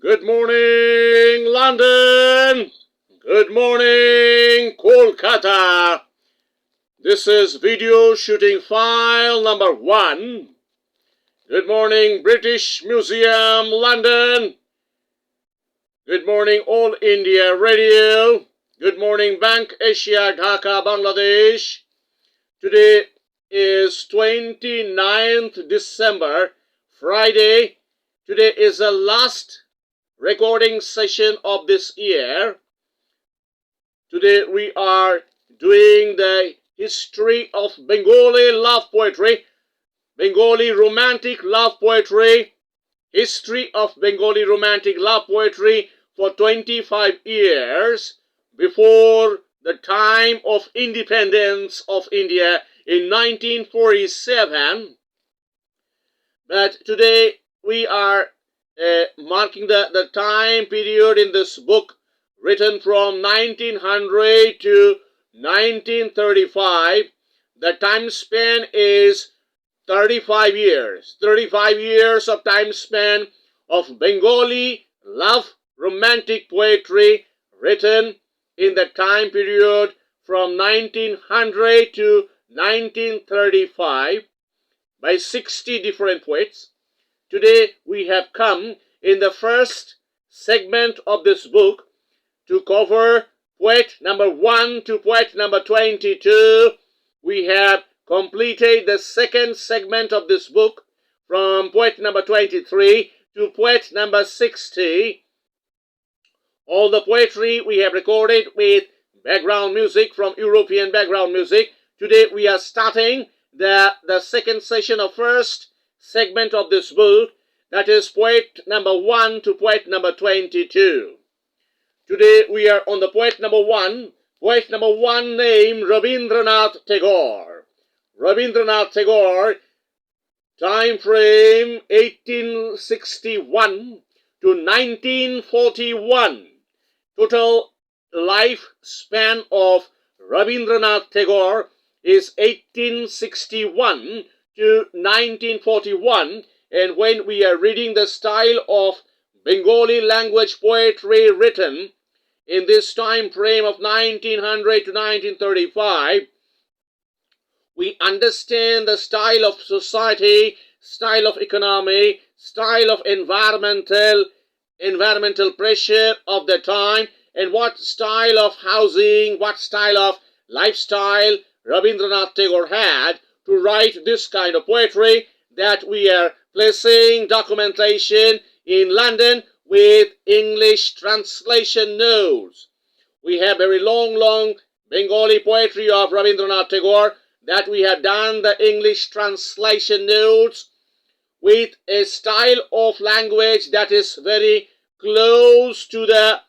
Good morning, London. Good morning, Kolkata. This is video shooting file number 1. Good morning, British Museum, London. Good morning, All India Radio. Good morning, Bank Asia, Dhaka, Bangladesh. Today is 29th December, Friday. Today is the last recording session of this year. Today we are doing the history of Bengali love poetry, Bengali romantic love poetry, history of Bengali romantic love poetry for 25 years before the time of independence of India in 1947. But today we are marking the time period in this book written from 1900 to 1935. The time span is 35 years. 35 years of time span of Bengali love romantic poetry written in the time period from 1900 to 1935 by 60 different poets. Today we have come in the first segment of this book to cover poet number 1 to poet number 22. We have completed the second segment of this book from poet number 23 to poet number 60. All the poetry we have recorded with background music from European background music. Today we are starting the second session of first segment of this book, that is poet number 1 to poet number 22. Today we are on the poet number 1. Poet number 1 named Rabindranath Tagore. Rabindranath Tagore, time frame 1861 to 1941. Total life span of Rabindranath Tagore is 1861 to 1941, and when we are reading the style of Bengali language poetry written in this time frame of 1900 to 1935, we understand the style of society, style of economy, style of environmental pressure of the time, and what style of housing, what style of lifestyle Rabindranath Tagore had to write this kind of poetry that we are placing documentation in London with English translation notes. We have very long Bengali poetry of Rabindranath Tagore that we have done the English translation notes with a style of language that is very close to the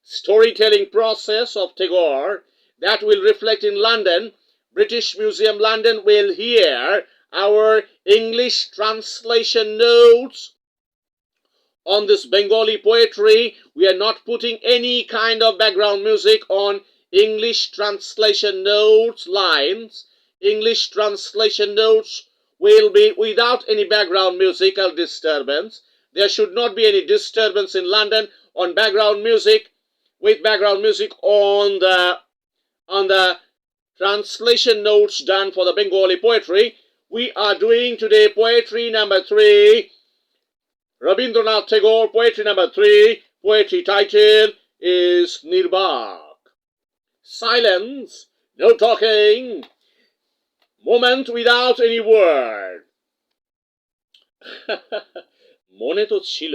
storytelling process of Tagore that will reflect in London. British Museum London will hear our English translation notes on this Bengali poetry. We are not putting any kind of background music on English translation notes lines. English translation notes will be without any background musical disturbance. There should not be any disturbance in London on background music, with background music on the translation notes done for the Bengali poetry. We are doing today poetry number 3. Rabindranath Tagore, poetry number 3. Poetry title is Nirbak. Silence, no talking, moment without any word. মনে তো ছিল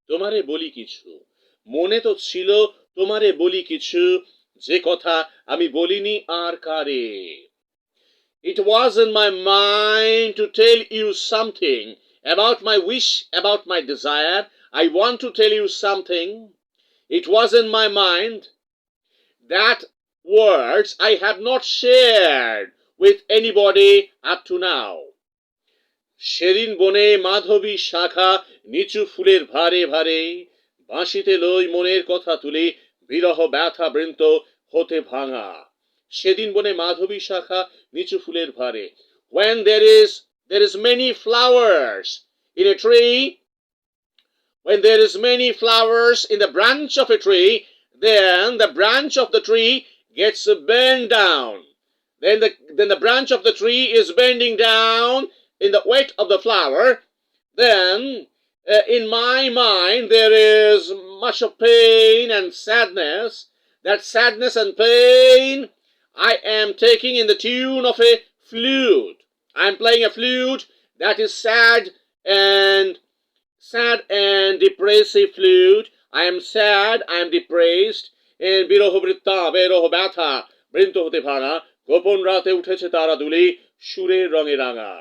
তোমারে বলি কিছু, মনে তো ছিল তোমারে বলি কিছু, যে কথা আমি বলিনি আর কারে. It was in my mind to tell you something about my wish, about my desire. I want to tell you something. It was in my mind. That words I have not shared with anybody up to now. সেদিন বনে মাধবী শাখা নিচু ফুলের ভারে ভারে, বাঁশিতে লই মনের কথা তুলে বিরহ ব্যথা বৃন্ত হতে ভাঙা. সেদিন বনে মাধবী শাখা নিচু ফুলের ভারে. When there is many flowers in a tree, when there is many flowers in the branch of a tree, then the branch of the tree gets bent down. Then the branch of the tree is bending down in the weight of the flower. Then in my mind there is much of pain and sadness. That sadness and pain I am taking in the tune of a flute. I am playing a flute that is sad and depressive flute. I am sad, I am depressed, and বিরহ বৃত্তা বিরহ ব্যথা বৃন্ত হতে ভাঙা গোপন রাতে উঠেছে তারা দুলি সুরের রঙে রাঙা.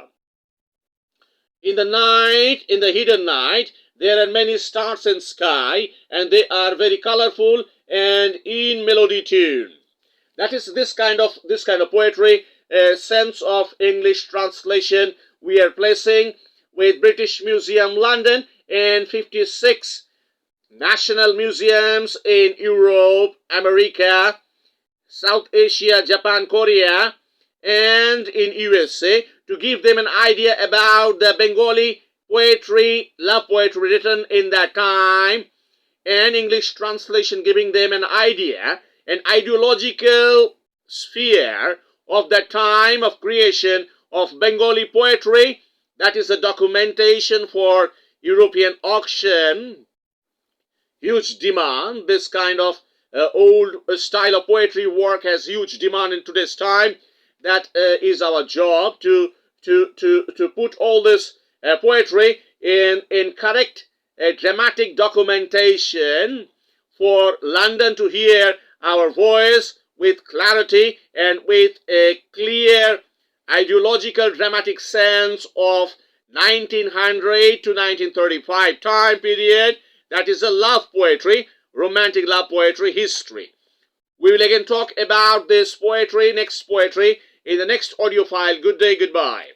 In the night, in the hidden night, there are many stars in sky, and they are very colorful and in melody tune. That is this kind of poetry. A sense of English translation we are placing with British Museum London and 56 national museums in Europe, America, South Asia, Japan, Korea, and in USA, to give them an idea about the Bengali poetry, love poetry written in that time, and English translation giving them an idea, an ideological sphere of that time of creation of Bengali poetry. That is a documentation for European auction. Huge demand. This kind of old style of poetry work has huge demand in today's time. That is our job to put all this poetry in correct dramatic documentation for London to hear our voice with clarity and with a clear ideological dramatic sense of 1900 to 1935 time period. That is a love poetry, romantic love poetry history. We will again talk about this poetry, next poetry, in the next audio file. Good day, goodbye.